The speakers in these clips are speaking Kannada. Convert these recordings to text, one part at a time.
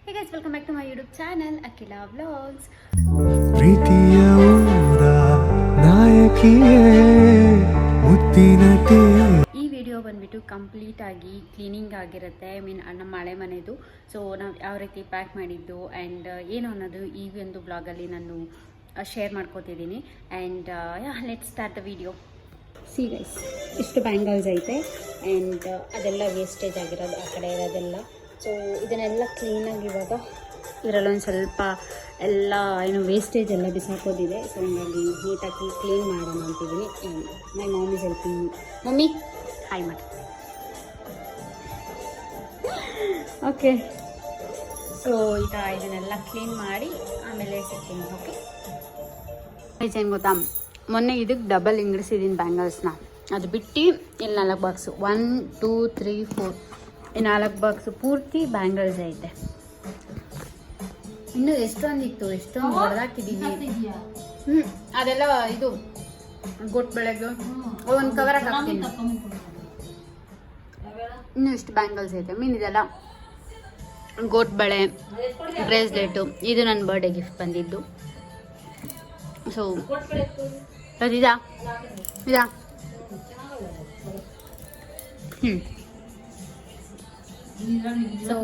Hey guys, welcome back to my YouTube channel, Akila Vlogs. ಪ್ರೀತಿಯ ಊರ ನಾಯಕಿಯೇ ಮುತ್ತಿನತೆ. ಈ ವಿಡಿಯೋ ಬಂದ್ಬಿಟ್ಟು ಕಂಪ್ಲೀಟ್ ಆಗಿ ಕ್ಲೀನಿಂಗ್ ಆಗಿರುತ್ತೆ. ನಮ್ಮ ಮಳೆ ಮನೆದು. ಸೊ ನಾವು ಯಾವ ರೀತಿ ಪ್ಯಾಕ್ ಮಾಡಿದ್ದು ಆ್ಯಂಡ್ ಏನು ಅನ್ನೋದು ಈ ಒಂದು ಬ್ಲಾಗಲ್ಲಿ ನಾನು ಶೇರ್ ಮಾಡ್ಕೋತಿದ್ದೀನಿ. And let's start the video. See guys, ಇಷ್ಟು ಬ್ಯಾಂಗಲ್ಸ್ ಐತೆ ಆ್ಯಂಡ್ ಅದೆಲ್ಲ ವೇಸ್ಟೇಜ್ ಆಗಿರೋದು ಆ ಕಡೆ ಇರೋದೆಲ್ಲ. ಸೊ ಇದನ್ನೆಲ್ಲ ಕ್ಲೀನಾಗಿ ಇವಾಗ ಇದರಲ್ಲೊಂದು ಸ್ವಲ್ಪ ಎಲ್ಲ ಏನು ವೇಸ್ಟೇಜ್ ಎಲ್ಲ ಬಿಸಾಕೋದಿದೆ. ಸೊ ಹಂಗಾಗಿ ನೀಟಾಗಿ ಕ್ಲೀನ್ ಮಾಡೋಣ ಅಂತಿದ್ದೀನಿ. My mom is helping me. Mummy hi ಮಾಡಿ. ಓಕೆ, ಸೊ ಈಗ ಇದನ್ನೆಲ್ಲ ಕ್ಲೀನ್ ಮಾಡಿ ಆಮೇಲೆ ಸಿಗ್ತೀನಿ. ಓಕೆ, ಏನು ಗೊತ್ತಾ, ಮೊನ್ನೆ ಇದಕ್ಕೆ ಡಬಲ್ ಇಂಗ್ರಿಸಿದ್ದೀನಿ ಬ್ಯಾಂಗಲ್ಸ್ನ. ಅದು ಬಿಟ್ಟು ಇಲ್ಲಿ 4 ಬಾಕ್ಸು, 1 2 3 4 ಈ 4 ಬಾಕ್ಸು ಪೂರ್ತಿ ಬ್ಯಾಂಗಲ್ಸ್ ಐತೆ. ಇನ್ನು ಎಷ್ಟೊಂದಿತ್ತು, ಎಷ್ಟೊಂದು ಹೊಡೆದಾಕಿದ್ದೀವಿ. ಅದೆಲ್ಲ ಇದು ಗೊಟ್ಟು ಬೆಳೆದು ಒಂದು ಕವರ್ ಹಾಕ್ತೀನಿ. ಇನ್ನು ಎಷ್ಟು ಬ್ಯಾಂಗಲ್ಸ್ ಐತೆ. ಇದೆಲ್ಲ ಗೋಟ್ ಬಳೆ, ಬ್ರೇಸ್ಲೆಟು. ಇದು ನನ್ನ ಬರ್ಡೇ ಗಿಫ್ಟ್ ಬಂದಿದ್ದು. ಸೊ ಇದಾ ಇದಾ ಸೊ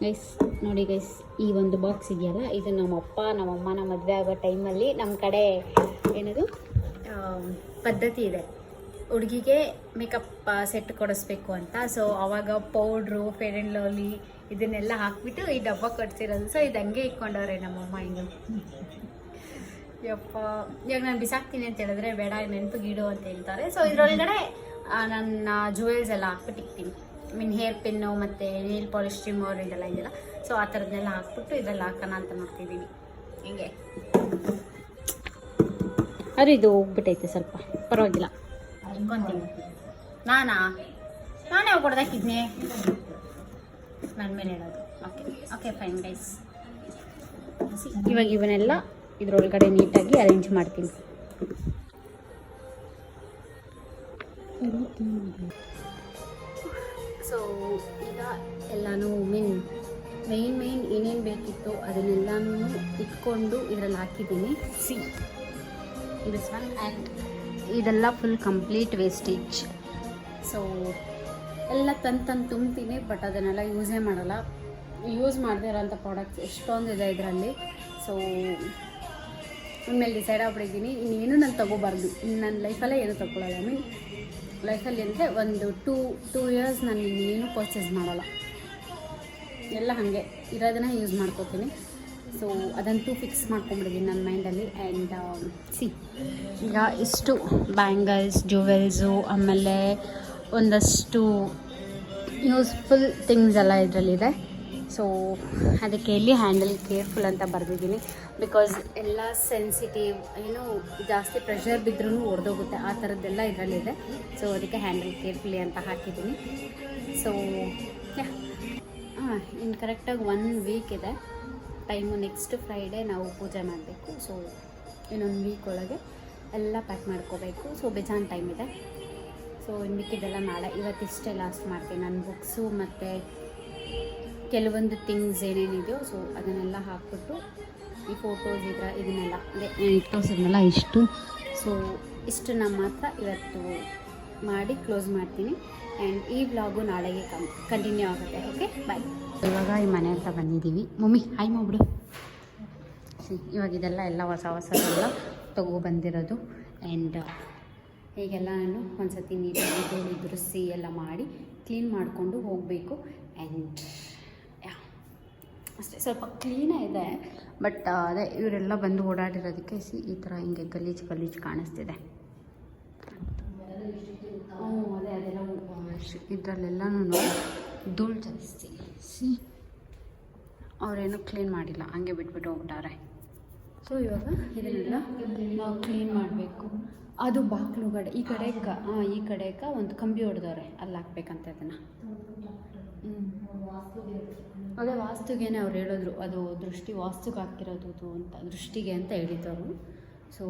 ಗೈಸ್ ನೋಡಿ ಗೈಸ್, ಈ ಒಂದು ಬಾಕ್ಸ್ ಇದೆಯಲ್ಲ, ಇದು ನಮ್ಮಪ್ಪ ನಮ್ಮಮ್ಮನ ಮದುವೆ ಆಗೋ ಟೈಮಲ್ಲಿ ನಮ್ಮ ಕಡೆ ಏನದು ಪದ್ಧತಿ ಇದೆ, ಹುಡುಗಿಗೆ ಮೇಕಪ್ ಸೆಟ್ ಕೊಡಿಸ್ಬೇಕು ಅಂತ. ಸೊ ಆವಾಗ ಪೌಡ್ರು, ಫೇರ್ ಆ್ಯಂಡ್ ಲವ್ಲಿ ಇದನ್ನೆಲ್ಲ ಹಾಕ್ಬಿಟ್ಟು ಈ ಡಬ್ಬ ಕೊಡ್ಸಿರೋದು. ಸೊ ಇದು ಹಂಗೆ ಇಟ್ಕೊಂಡವ್ರೆ ನಮ್ಮಮ್ಮ. ಹಿಂಗೆ ಯಪ್ಪ, ಇವಾಗ ನಾನು ಬಿಸಾಕ್ತೀನಿ ಅಂತ ಹೇಳಿದ್ರೆ ಬೇಡ, ನೆನಪಿಗೆ ಇಡು ಅಂತ ಹೇಳ್ತಾರೆ. ಸೊ ಇದರೊಳಗಡೆ ನನ್ನ ಜುವೆಲ್ಸ್ ಎಲ್ಲ ಹಾಕ್ಬಿಟ್ಟಿರ್ತೀನಿ. ಹೇರ್ ಪಿನ್ನು ಮತ್ತು ನೇಲ್ ಪಾಲಿಶ್ ಟ್ರಿಮ್ಮರ್ ಇದೆಲ್ಲ ಇದೆಯಲ್ಲ. ಸೊ ಆ ಥರದ್ದನ್ನೆಲ್ಲ ಹಾಕ್ಬಿಟ್ಟು ಇದೆಲ್ಲ ಹಾಕೋಣ ಅಂತ ನೋಡ್ತಿದ್ದೀನಿ. ಹಿಂಗೆ ಅದು ಇದು ಹೋಗ್ಬಿಟ್ಟೈತೆ ಸ್ವಲ್ಪ, ಪರವಾಗಿಲ್ಲ ಅನ್ಕೊಂತೀನಿ. ನಾನೇ ಹೊಡೆದಾಕಿದ್ನಿ, ನನ್ನ ಮೇಲೆ ಹೇಳೋದು. Okay okay fine guys. ಇವಾಗ ಇವನ್ನೆಲ್ಲ ಇದರೊಳಗಡೆ ನೀಟಾಗಿ ಅರೇಂಜ್ ಮಾಡ್ತೀನಿ. ಸೊ ಈಗ ಎಲ್ಲನೂ ಮೇನ್ ಏನೇನು ಬೇಕಿತ್ತು ಅದನ್ನೆಲ್ಲನೂ ಇಟ್ಕೊಂಡು ಇದರಲ್ಲಿ ಹಾಕಿದ್ದೀನಿ. See this one. ಆ್ಯಂಡ್ ಇದೆಲ್ಲ ಫುಲ್ ಕಂಪ್ಲೀಟ್ ವೇಸ್ಟೇಜ್. ಸೊ ಎಲ್ಲ ತಂದು ತುಂಬ್ತೀನಿ, ಬಟ್ ಅದನ್ನೆಲ್ಲ ಯೂಸೇ ಮಾಡಲ್ಲ. ಯೂಸ್ ಮಾಡದೇ ಇರೋಂಥ ಪ್ರಾಡಕ್ಟ್ಸ್ ಎಷ್ಟೊಂದಿದೆ ಇದರಲ್ಲಿ. ಸೊ ಇನ್ಮೇಲೆ ಡಿಸೈಡ್ ಆಗ್ಬಿಟ್ಟಿದ್ದೀನಿ, ಇನ್ನೇನು ನಾನು ತೊಗೋಬಾರ್ದು. ನನ್ನ ಲೈಫಲ್ಲೇ ಏನೂ ತೊಗೊಳ್ಳಲ್ಲ. ಲೈಫಲ್ಲಿ ಅಂದರೆ ಒಂದು ಟೂ ಇಯರ್ಸ್ ನಾನು ಇನ್ನೇನು ಪರ್ಚೇಸ್ ಮಾಡಲ್ಲ. ಎಲ್ಲ ಹಾಗೆ ಇರೋದನ್ನ ಯೂಸ್ ಮಾಡ್ಕೋತೀನಿ. ಸೊ ಅದಂತೂ ಫಿಕ್ಸ್ ಮಾಡ್ಕೊಂಬಿಟ್ಟಿದ್ದೀನಿ ನನ್ನ ಮೈಂಡಲ್ಲಿ. ಆ್ಯಂಡ್ ಸಿ, ಈಗ ಇಷ್ಟು ಬ್ಯಾಂಗಲ್ಸ್, ಜುವೆಲ್ಸು, ಆಮೇಲೆ ಒಂದಷ್ಟು ಯೂಸ್ಫುಲ್ ಥಿಂಗ್ಸ್ ಎಲ್ಲ ಇದರಲ್ಲಿದೆ. ಸೊ ಅದಕ್ಕೆ ಎಲ್ಲಿ ಹ್ಯಾಂಡಲ್ ಕೇರ್ಫುಲ್ ಅಂತ ಬರೆದಿದ್ದೀನಿ. ಬಿಕಾಸ್ ಎಲ್ಲ ಸೆನ್ಸಿಟಿವ್, ಏನು ಜಾಸ್ತಿ ಪ್ರೆಷರ್ ಬಿದ್ದರೂ ಒಡೆದೋಗುತ್ತೆ, ಆ ಥರದ್ದೆಲ್ಲ ಇದರಲ್ಲಿದೆ. ಸೊ ಅದಕ್ಕೆ ಹ್ಯಾಂಡಲ್ ಕೇರ್ಫುಲಿ ಅಂತ ಹಾಕಿದ್ದೀನಿ. ಸೊ ಇನ್ನು ಕರೆಕ್ಟಾಗಿ 1 ವೀಕ್ ಇದೆ ಟೈಮು. ನೆಕ್ಸ್ಟ್ ಫ್ರೈಡೇ ನಾವು ಪೂಜೆ ಮಾಡಬೇಕು. ಸೊ ಇನ್ನೊಂದು ವೀಕ್ ಒಳಗೆ ಎಲ್ಲ ಪ್ಯಾಕ್ ಮಾಡ್ಕೋಬೇಕು. ಸೊ ಬೇಜಾನ್ ಟೈಮ್ ಇದೆ. ಸೊ ಇನ್ನು ಮಿಕ್ಕಿದ್ದೆಲ್ಲ ನಾಳೆ, ಇವತ್ತಿಷ್ಟೇ ಲಾಸ್ಟ್ ಮಾಡ್ತೀನಿ. ನನ್ನ ಬುಕ್ಸು ಮತ್ತು ಕೆಲವೊಂದು ಥಿಂಗ್ಸ್ ಏನೇನಿದೆಯೋ ಸೊ ಅದನ್ನೆಲ್ಲ ಹಾಕ್ಬಿಟ್ಟು ಈ ಫೋಟೋಸ್ ಇದನ್ನೆಲ್ಲ ಅದೇ ತೋರಿಸಿದ್ನಲ್ಲ ಇಷ್ಟು. ಸೊ ಇಷ್ಟನ್ನು ಮಾತ್ರ ಇವತ್ತು ಮಾಡಿ ಕ್ಲೋಸ್ ಮಾಡ್ತೀನಿ. ಆ್ಯಂಡ್ ಈ ವ್ಲಾಗು ನಾಳೆಗೆ ಕಂಟಿನ್ಯೂ ಆಗುತ್ತೆ. Okay bye. ಇವಾಗ ಈ ಮನೆ ಹತ್ರ ಬಂದಿದ್ದೀವಿ. ಮಮ್ಮಿ ಹಾಯ್ ಮಾಡ್ಬಿಡು. ಇವಾಗ ಇದೆಲ್ಲ ಹೊಸದೆಲ್ಲ ತೊಗೊಬಂದಿರೋದು. ಆ್ಯಂಡ್ ಹೀಗೆಲ್ಲ ನಾನು ಒಂದು ಸತಿ ನೀಟಾಗಿ ಧೂಳು ದುರಿಸಿ ಎಲ್ಲ ಮಾಡಿ ಕ್ಲೀನ್ ಮಾಡಿಕೊಂಡು ಹೋಗಬೇಕು. ಆ್ಯಂಡ್ ಅಷ್ಟೇ, ಸ್ವಲ್ಪ ಕ್ಲೀನೇ ಇದೆ. ಬಟ್ ಅದೇ ಇವರೆಲ್ಲ ಬಂದು ಓಡಾಡಿರೋದಕ್ಕೆ ಈ ಥರ ಹಿಂಗೆ ಗಲೀಜು ಕಾಣಿಸ್ತಿದೆ. ಅದೇ ಅದೆಲ್ಲ ಇದರಲ್ಲೆಲ್ಲನೂ ಧೂಳು ಜಾಸ್ತಿ. ಅವರೇನು ಕ್ಲೀನ್ ಮಾಡಿಲ್ಲ, ಹಂಗೆ ಬಿಟ್ಬಿಟ್ಟು ಹೋಗ್ಬಿಟ್ಟಾರೆ. ಸೊ ಇವಾಗ ಇದನ್ನೆಲ್ಲ ನಾವು ಕ್ಲೀನ್ ಮಾಡಬೇಕು. ಅದು ಬಾಗಿಲುಗಡೆ ಈ ಕಡೆಗೆ ಒಂದು ಕಂಬಿ ಹೊಡೆದವ್ರೆ, ಅಲ್ಲಿ ಹಾಕ್ಬೇಕಂತ ಅದನ್ನು. ಅದೇ ವಾಸ್ತುಗೇನೆ ಅವ್ರು ಹೇಳಿದ್ರು, ಅದು ವಾಸ್ತುಗೆ ಹಾಕಿರೋದು ಅಂತ, ದೃಷ್ಟಿಗೆ ಅಂತ ಹೇಳಿದ್ದವರು. ಸೊ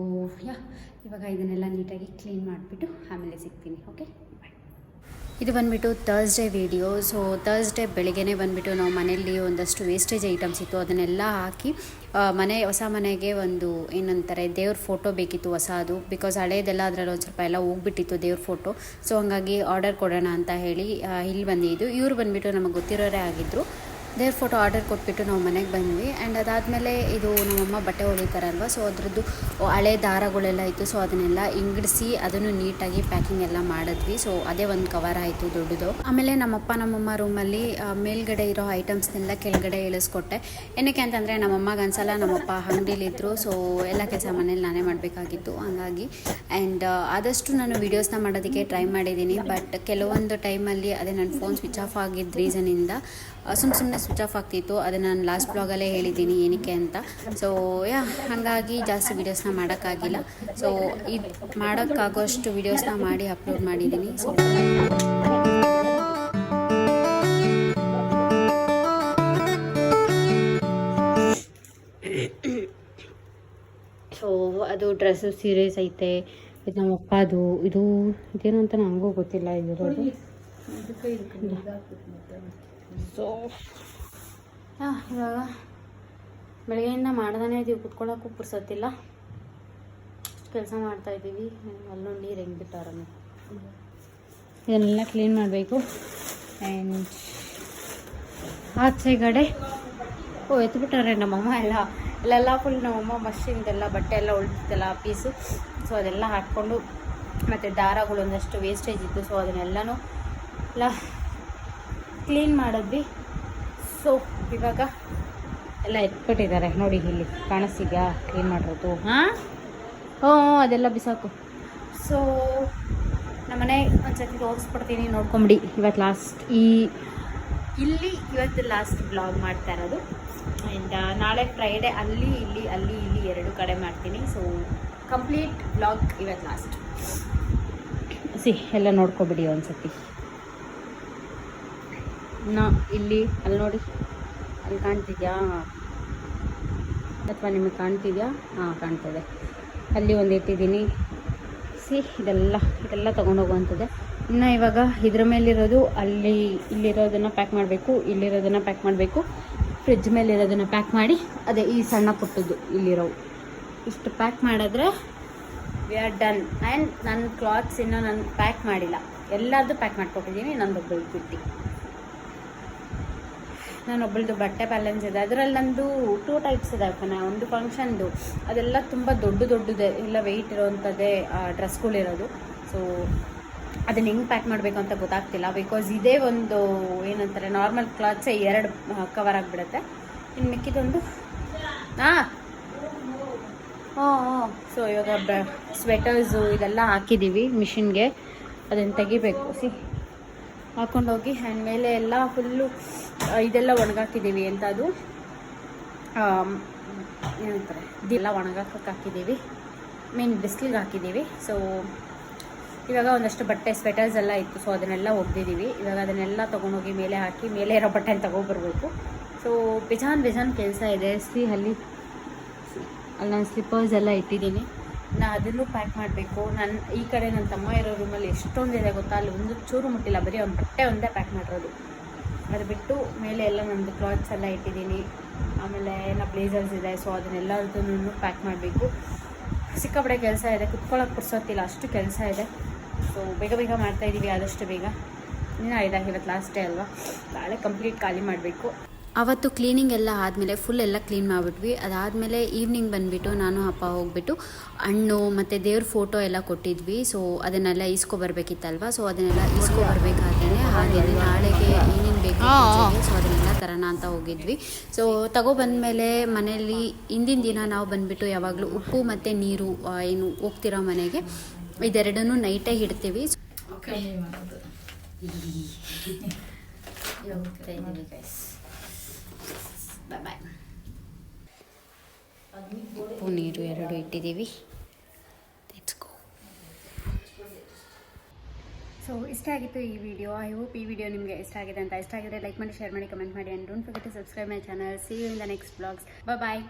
ಇವಾಗ ಇದನ್ನೆಲ್ಲ ನೀಟಾಗಿ ಕ್ಲೀನ್ ಮಾಡಿಬಿಟ್ಟು ಆಮೇಲೆ ಸಿಗ್ತೀನಿ. Okay bye. ಇದು ಬಂದುಬಿಟ್ಟು ಥರ್ಸ್ಡೇ ವೀಡಿಯೋ. ಸೊ ಥರ್ಸ್ಡೇ ಬೆಳಗ್ಗೆನೇ ಬಂದುಬಿಟ್ಟು ನಾವು ಮನೆಯಲ್ಲಿ ಒಂದಷ್ಟು ವೇಸ್ಟೇಜ್ ಐಟಮ್ಸ್ ಇತ್ತು, ಅದನ್ನೆಲ್ಲ ಹಾಕಿ ಹೊಸ ಮನೆಗೆ ಒಂದು ಏನಂತಾರೆ ದೇವ್ರ ಫೋಟೋ ಬೇಕಿತ್ತು ಹೊಸದು, ಬಿಕಾಸ್ ಹಳೇದೆಲ್ಲ ಅದರಲ್ಲಿ ಒಂದು ಸ್ವಲ್ಪ ಎಲ್ಲ ಹೋಗ್ಬಿಟ್ಟಿತ್ತು ದೇವ್ರ ಫೋಟೋ. ಸೊ ಹಾಗಾಗಿ ಆರ್ಡರ್ ಕೊಡೋಣ ಅಂತ ಹೇಳಿ ಇಲ್ಲಿ ಬಂದಿದ್ದು. ಇವ್ರು ಬಂದುಬಿಟ್ಟು ನಮಗೆ ಗೊತ್ತಿರೋರೇ ಆಗಿದ್ದರು. ದೇವ್ರ ಫೋಟೋ ಆರ್ಡರ್ ಕೊಟ್ಬಿಟ್ಟು ನಾವು ಮನೆಗೆ ಬಂದ್ವಿ. ಆ್ಯಂಡ್ ಅದಾದಮೇಲೆ ಇದು ನಮ್ಮಮ್ಮ ಬಟ್ಟೆ ಹೊಲಿತಾರಲ್ವ, ಸೊ ಅದರದ್ದು ಹಳೆ ದಾರಗಳೆಲ್ಲ ಇತ್ತು. ಸೊ ಅದನ್ನೆಲ್ಲ ಇಂಗಿಡಿಸಿ ಅದನ್ನು ನೀಟಾಗಿ ಪ್ಯಾಕಿಂಗ್ ಎಲ್ಲ ಮಾಡಿದ್ವಿ. ಸೊ ಅದೇ ಒಂದು ಕವರ್ ಆಯಿತು ದೊಡ್ಡದು. ಆಮೇಲೆ ನಮ್ಮಪ್ಪ ನಮ್ಮಮ್ಮ ರೂಮಲ್ಲಿ ಮೇಲ್ಗಡೆ ಇರೋ ಐಟಮ್ಸ್ನೆಲ್ಲ ಕೆಳಗಡೆ ಇಳಿಸ್ಕೊಟ್ಟೆ. ಏನಕ್ಕೆ ಅಂತಂದರೆ ನಮ್ಮಮ್ಮಗೆ ಅನ್ಸಲ್ಲ, ನಮ್ಮಪ್ಪ ಅಂಗಡಿಲಿದ್ದರು. ಸೊ ಎಲ್ಲ ಕೆಲಸ ಮನೇಲಿ ನಾನೇ ಮಾಡಬೇಕಾಗಿತ್ತು ಹಂಗಾಗಿ. ಆ್ಯಂಡ್ ಆದಷ್ಟು ನಾನು ವೀಡಿಯೋಸ್ನ ಮಾಡೋದಕ್ಕೆ ಟ್ರೈ ಮಾಡಿದ್ದೀನಿ. ಬಟ್ ಕೆಲವೊಂದು ಟೈಮಲ್ಲಿ ಅದೇ ನನ್ನ ಫೋನ್ ಸ್ವಿಚ್ ಆಫ್ ಆಗಿದ್ದ ರೀಸನಿಂದ ಸುಮ್ಮನೆ ಸ್ವಿಚ್ ಆಫ್ ಆಗ್ತಿತ್ತು. ಅದನ್ನು ನಾನು ಲಾಸ್ಟ್ ಬ್ಲಾಗಲ್ಲೇ ಹೇಳಿದ್ದೀನಿ ಏನಕ್ಕೆ ಅಂತ. ಸೊ ಹಾಗಾಗಿ ಜಾಸ್ತಿ ವೀಡಿಯೋಸ್ನ ಮಾಡೋಕ್ಕಾಗಿಲ್ಲ. ಸೊ ಇದು ಮಾಡೋಕ್ಕಾಗೋಷ್ಟು ವೀಡಿಯೋಸ್ನ ಮಾಡಿ ಅಪ್ಲೋಡ್ ಮಾಡಿದ್ದೀನಿ. ಸೊ ಅದು ಡ್ರೆಸ್ಸು ಸೀರೀಸ್ ಐತೆ. ಇದು ನಮ್ಮಪ್ಪ ಇದೇನು ಅಂತ ನನಗೂ ಗೊತ್ತಿಲ್ಲ. ಇರೋದು ಸೊ ಇವಾಗ ಬೆಳಗ್ಗೆಯಿಂದ ಮಾಡ್ದೇ ಇದೀವಿ, ಕುತ್ಕೊಳ್ಳೋಕ್ಕೂ ಪುರ್ಸೊತ್ತಿಲ್ಲ, ಕೆಲಸ ಮಾಡ್ತಾಯಿದ್ದೀವಿ. ಅಲ್ಲೂ ನೀರು ಹೆಂಗೆ ಬಿಟ್ಟಾರ, ಇದನ್ನೆಲ್ಲ ಕ್ಲೀನ್ ಮಾಡಬೇಕು. ಆ್ಯಂಡ್ ಆಚೆಗಡೆ ಎತ್ಬಿಟ್ಟಾರೆ ನಮ್ಮಮ್ಮ ಅಲ್ಲೆಲ್ಲ ಫುಲ್ ನಮ್ಮಮ್ಮ ಮಷಿನ್ದೆಲ್ಲ ಬಟ್ಟೆ ಎಲ್ಲ ಉಳಿದಿದ್ದೆಲ್ಲ ಪೀಸು. ಸೊ ಅದೆಲ್ಲ ಹಾಕ್ಕೊಂಡು ಮತ್ತು ದಾರಗಳು ಒಂದಷ್ಟು ವೇಸ್ಟೇಜ್ ಇತ್ತು. ಸೊ ಅದನ್ನೆಲ್ಲನೂ ಎಲ್ಲ ಕ್ಲೀನ್ ಮಾಡಿದ್ವಿ. ಸೊ ಇವಾಗ ಎಲ್ಲ ಎತ್ಬಿಟ್ಟಿದ್ದಾರೆ ನೋಡಿ, ಇಲ್ಲಿ ಕಾಣಿಸ್ತಿದ್ಯಾ ಕ್ಲೀನ್ ಮಾಡಿರೋದು? ಅದೆಲ್ಲ ಬಿಸಾಕು. ಸೊ ನಮ್ಮನೆ ಒಂದ್ಸತಿ ತೋರಿಸ್ಬಿಡ್ತೀನಿ, ನೋಡ್ಕೊಂಬಿಡಿ. ಇವತ್ತು ಇವತ್ತು ಲಾಸ್ಟ್ ಬ್ಲಾಗ್ ಮಾಡ್ತಾ ಇರೋದು. ಆ್ಯಂಡ್ ನಾಳೆ ಫ್ರೈಡೇ ಅಲ್ಲಿ ಇಲ್ಲಿ ಎರಡು ಕಡೆ ಮಾಡ್ತೀನಿ. ಸೊ ಕಂಪ್ಲೀಟ್ ಬ್ಲಾಗ್ ಇವತ್ತು ಲಾಸ್ಟ್. ಎಲ್ಲ ನೋಡ್ಕೊಬಿಡಿ ಒಂದ್ಸತಿ. ಇಲ್ಲಿ ಅಲ್ಲಿ ನೋಡಿ, ಅಲ್ಲಿ ಕಾಣ್ತಿದ್ಯಾ ಅಥವಾ ನಿಮಗೆ ಕಾಣ್ತಿದ್ಯಾ? ಕಾಣ್ತಿದೆ. ಅಲ್ಲಿ ಒಂದು ಇಟ್ಟಿದ್ದೀನಿ. ಇದೆಲ್ಲ ತೊಗೊಂಡೋಗುವಂಥದ್ದೇ. ಇನ್ನು ಇವಾಗ ಇದ್ರ ಮೇಲಿರೋದು ಇಲ್ಲಿರೋದನ್ನು ಪ್ಯಾಕ್ ಮಾಡಬೇಕು, ಇಲ್ಲಿರೋದನ್ನು ಪ್ಯಾಕ್ ಮಾಡಬೇಕು, ಫ್ರಿಜ್ ಮೇಲಿರೋದನ್ನು ಪ್ಯಾಕ್ ಮಾಡಿ, ಅದೇ ಈ ಸಣ್ಣ ಪುಟ್ಟದ್ದು ಇಲ್ಲಿರೋವು ಇಷ್ಟು ಪ್ಯಾಕ್ ಮಾಡಿದ್ರೆ ವಿ ಆರ್ ಡನ್. ಆ್ಯಂಡ್ ನನ್ನ ಕ್ಲಾತ್ಸ್ ಇನ್ನೂ ನಾನು ಪ್ಯಾಕ್ ಮಾಡಿಲ್ಲ, ಎಲ್ಲರದ್ದು ಪ್ಯಾಕ್ ಮಾಡಿಕೊಟ್ಟಿದ್ದೀನಿ. ನಂದೊಬ್ಬಳು ಬಿಟ್ಟು ನಾನೊಬ್ಬಳದು ಬಟ್ಟೆ ಬ್ಯಾಲೆನ್ಸ್ ಇದೆ. ಅದರಲ್ಲಿ ನಂದು 2 ಟೈಪ್ಸ್ ಇದೆ. ಒಂದು ಫಂಕ್ಷನ್ದು ಅದೆಲ್ಲ ತುಂಬ ದೊಡ್ಡದೇ ಎಲ್ಲ ವೆಯ್ಟ್ ಇರೋವಂಥದ್ದೇ ಡ್ರೆಸ್ಗಳಿರೋದು. ಸೊ ಅದನ್ನು ಹೆಂಗೆ ಪ್ಯಾಕ್ ಮಾಡಬೇಕು ಅಂತ ಗೊತ್ತಾಗ್ತಿಲ್ಲ. ಬಿಕಾಸ್ ಇದೇ ಒಂದು ಏನಂತಾರೆ ನಾರ್ಮಲ್ ಕ್ಲಾತ್ಸೇ 2 ಕವರ್ ಆಗಿಬಿಡುತ್ತೆ. ಇನ್ನು ಮಿಕ್ಕಿದೊಂದು ಸೊ ಇವಾಗ ಸ್ವೆಟರ್ಸು ಇದೆಲ್ಲ ಹಾಕಿದ್ದೀವಿ ಮಿಷಿನ್ಗೆ, ಅದನ್ನು ತೆಗಿಬೇಕು. ಹಾಕ್ಕೊಂಡೋಗಿ ಹ್ಯಾಂಡ್ ಮೇಲೆ ಎಲ್ಲ ಫುಲ್ಲು ಇದೆಲ್ಲ ಒಣಗಾಕಿದ್ದೀವಿ ಅಂತ ಅದು ಏನಂತಾರೆ ಇದೆಲ್ಲ ಒಣಗಾಕಕ್ಕೆ ಹಾಕಿದ್ದೀವಿ, ಬಿಸಿಲಿಗೆ ಹಾಕಿದ್ದೀವಿ. ಸೊ ಇವಾಗ ಒಂದಷ್ಟು ಬಟ್ಟೆ ಸ್ವೆಟರ್ಸ್ ಎಲ್ಲ ಇತ್ತು. ಸೊ ಅದನ್ನೆಲ್ಲ ಒಗ್ದಿದ್ದೀವಿ. ಇವಾಗ ಅದನ್ನೆಲ್ಲ ತೊಗೊಂಡೋಗಿ ಮೇಲೆ ಹಾಕಿ ಮೇಲೆ ಇರೋ ಬಟ್ಟೆನ ತೊಗೊಬರ್ಬೇಕು. ಸೊ ಬೇಜಾನ್ ಕೆಲಸ ಇದೆ. ಅಲ್ಲಿ ನಾನು ಸ್ಲಿಪ್ಪರ್ಸ್ ಎಲ್ಲ ಇಟ್ಟಿದ್ದೀನಿ. ಅದನ್ನು ಪ್ಯಾಕ್ ಮಾಡಬೇಕು. ಈ ಕಡೆ ನನ್ನ ತಮ್ಮ ಇರೋ ರೂಮಲ್ಲಿ ಎಷ್ಟೊಂದಿದೆ ಗೊತ್ತಾ, ಅಲ್ಲಿ ಒಂದು ಚೂರು ಮುಟ್ಟಿಲ್ಲ, ಬರೀ ಒಂದು ಬಟ್ಟೆ ಒಂದೇ ಪ್ಯಾಕ್ ಮಾಡಿರೋದು. ಅದು ಬಿಟ್ಟು ಮೇಲೆ ಎಲ್ಲ ನಮ್ಮದು ಕ್ಲಾತ್ಸ್ ಎಲ್ಲ ಇಟ್ಟಿದ್ದೀನಿ. ಆಮೇಲೆ ಬ್ಲೇಸರ್ಸ್ ಇದೆ. ಸೊ ಅದನ್ನೆಲ್ಲದನ್ನು ಪ್ಯಾಕ್ ಮಾಡಬೇಕು. ಸಿಕ್ಕಾಪಟ್ಟೆ ಕೆಲಸ ಇದೆ, ಕುತ್ಕೊಳ್ಳೋಕೆ ಪುರ್ಸೊತ್ತಿಲ್ಲ, ಅಷ್ಟು ಕೆಲಸ ಇದೆ. ಸೊ ಬೇಗ ಮಾಡ್ತಾಯಿದ್ದೀವಿ, ಆದಷ್ಟು ಬೇಗ. ಇನ್ನೂ ಇವತ್ತು ಲಾಸ್ಟ್ ಡೇ ಅಲ್ವಾ, ನಾಳೆ ಕಂಪ್ಲೀಟ್ ಖಾಲಿ ಮಾಡಬೇಕು. ಅವತ್ತು ಕ್ಲೀನಿಂಗ್ ಎಲ್ಲ ಆದಮೇಲೆ ಫುಲ್ ಎಲ್ಲ ಕ್ಲೀನ್ ಮಾಡಿಬಿಟ್ವಿ. ಅದಾದಮೇಲೆ ಈವ್ನಿಂಗ್ ಬಂದುಬಿಟ್ಟು ನಾನು ಅಪ್ಪ ಹೋಗ್ಬಿಟ್ಟು ಹಣ್ಣು ಮತ್ತು ದೇವ್ರ ಫೋಟೋ ಎಲ್ಲ ಕೊಟ್ಟಿದ್ವಿ. ಸೊ ಅದನ್ನೆಲ್ಲ ಇಸ್ಕೊಬರ್ಬೇಕಿತ್ತಲ್ವ. ಸೊ ಅದನ್ನೆಲ್ಲ ಇಸ್ಕೊಬರ್ಬೇಕಾದ್ರೆ ಹಾಗೆ ನಾಳೆಗೆ ಏನೇನು ಬೇಕು ಸೊ ಅದನ್ನೆಲ್ಲ ತರೋಣ ಅಂತ ಹೋಗಿದ್ವಿ. ಸೊ ತಗೊಬಂದಮೇಲೆ ಮನೆಯಲ್ಲಿ ಹಿಂದಿನ ದಿನ ನಾವು ಬಂದುಬಿಟ್ಟು ಯಾವಾಗಲೂ ಉಪ್ಪು ಮತ್ತು ನೀರು ಏನು ಹೋಗ್ತಿರೋ ಮನೆಗೆ ಇದೆರಡನ್ನೂ ನೈಟೇ ಇಡ್ತೀವಿ. ಬಾಯ್. ಉಪ್ಪು ನೀರು ಎರಡು ಇಟ್ಟಿದ್ದೀವಿ. ಸೊ ಇಷ್ಟ ಆಗಿತ್ತು ಈ ವಿಡಿಯೋ. ಐ ಹೋಪ್ ಈ ವಿಡಿಯೋ ನಿಮಗೆ ಇಷ್ಟ ಆಗಿದೆ ಅಂತ. ಇಷ್ಟ ಆಗಿದ್ರೆ ಲೈಕ್ ಮಾಡಿ, ಶೇರ್ ಮಾಡಿ, ಕಮೆಂಟ್ ಮಾಡಿ, and don't forget to subscribe my channel. See you in the next blogs. Bye.